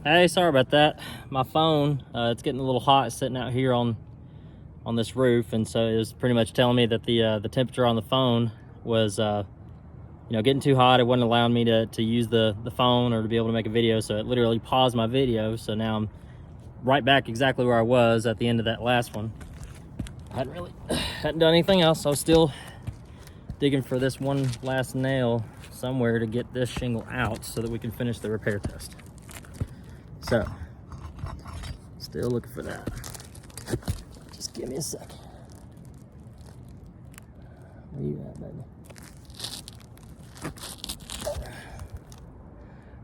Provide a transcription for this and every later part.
Hey, sorry about that. My phone, it's getting a little hot sitting out here on this roof, and so it was pretty much telling me that the temperature on the phone was getting too hot. It wasn't allowing me to use the phone or to be able to make a video, so it literally paused my video. So now I'm right back exactly where I was at the end of that last one. I hadn't done anything else. I was still digging for this one last nail somewhere to get this shingle out so that we can finish the repair test. So, still looking for that. Just give me a second. Where you at, baby?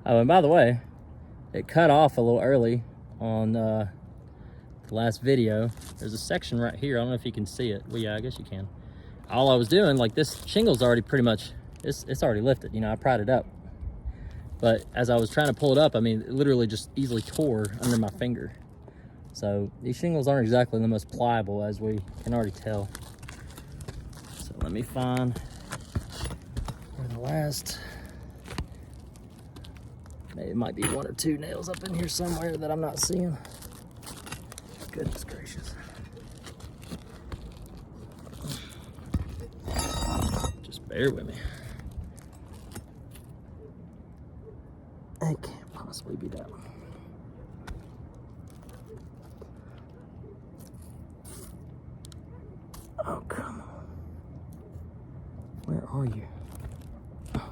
Oh, and by the way, it cut off a little early on the last video. There's a section right here. I don't know if you can see it. Well, yeah, I guess you can. All I was doing, like, this shingle's already pretty much, it's already lifted. You know, I pried it up. But as I was trying to pull it up, I mean, it literally just easily tore under my finger. So these shingles aren't exactly the most pliable, as we can already tell. So let me find where the last, maybe it might be one or two nails up in here somewhere that I'm not seeing. Goodness gracious. Just bear with me. It can't possibly be that one. Oh, come on. Where are you? Oh,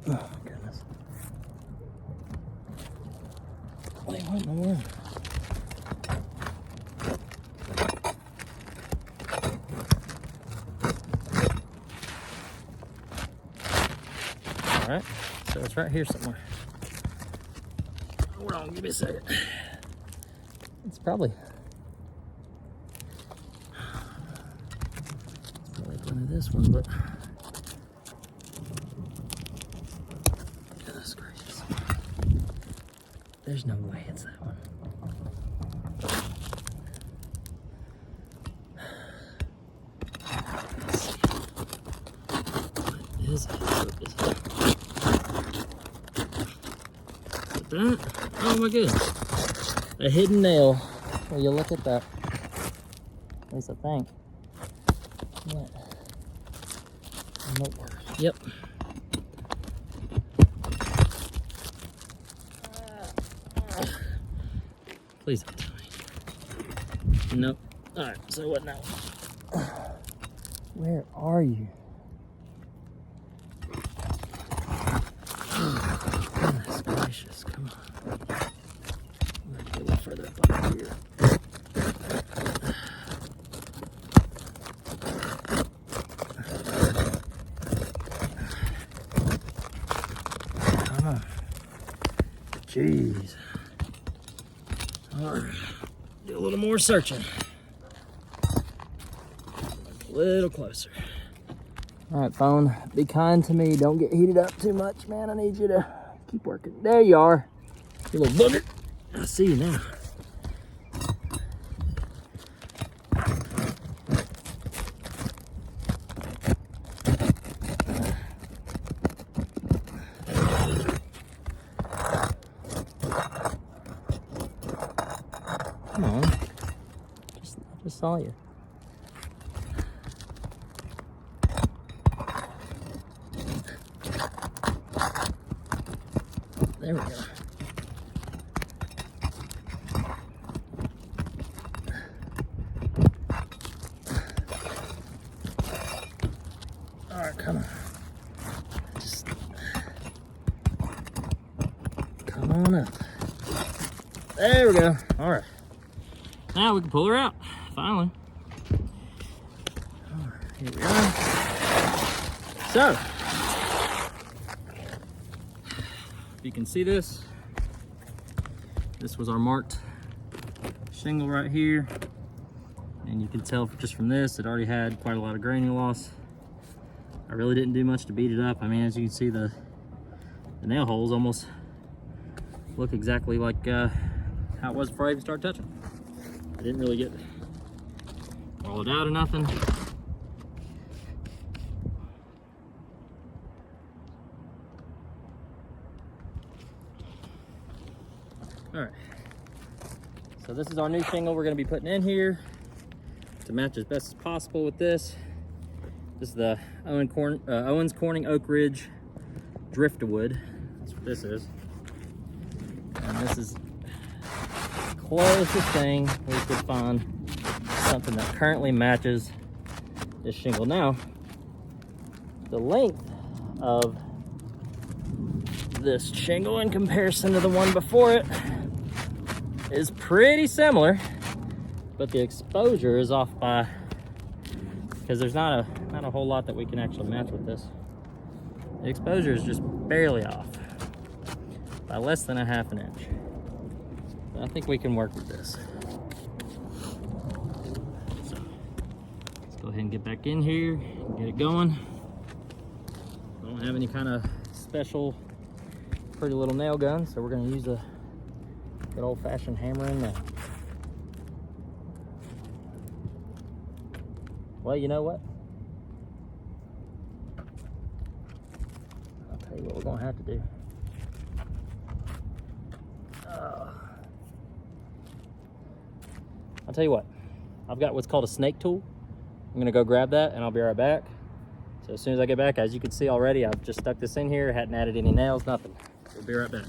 my goodness. Wait, what in the world? All right, so it's right here somewhere. Hold on, give me a second. It's probably one of this one, but goodness gracious. There's no way it's that one. What is it? That? Oh my goodness. A hidden nail. Well, you look at that. At least I think. What? Nope. Yep. Please don't tell me. Nope. Alright, so what now? Where are you? Goodness gracious, come on. I'm gonna get a little further up here. Come on. Jeez. Alright. Do a little more searching. Look a little closer. Alright, phone, be kind to me. Don't get heated up too much, man. I need you to keep working. There you are. You little booger. I see you now. Come on. I just saw you. There we go. All right, come on. Just come on up. There we go. All right. Now we can pull her out, finally. All right, here we are. So, you can see this was our marked shingle right here, and you can tell just from this it already had quite a lot of granule loss. I really didn't do much to beat it up. I mean, as you can see, the nail holes almost look exactly like how it was before I even started touching. I didn't really get all it out or nothing. All right. So this is our new shingle we're going to be putting in here to match as best as possible with this. This is the Owens Corning Oak Ridge Driftwood. That's what this is. And this is the closest thing we could find something that currently matches this shingle. Now, the length of this shingle in comparison to the one before it is pretty similar, but the exposure is off by, because there's not a whole lot that we can actually match with this. The exposure is just barely off by less than a half an inch. I think we can work with this. So let's go ahead and get back in here and get it going. I don't have any kind of special pretty little nail gun, so we're going to use a good old-fashioned hammer and nail. Well, you know what? I'll tell you what we're going to have to do. I'll tell you what. I've got what's called a snake tool. I'm going to go grab that, and I'll be right back. So as soon as I get back, as you can see already, I've just stuck this in here, hadn't added any nails, nothing. We'll be right back.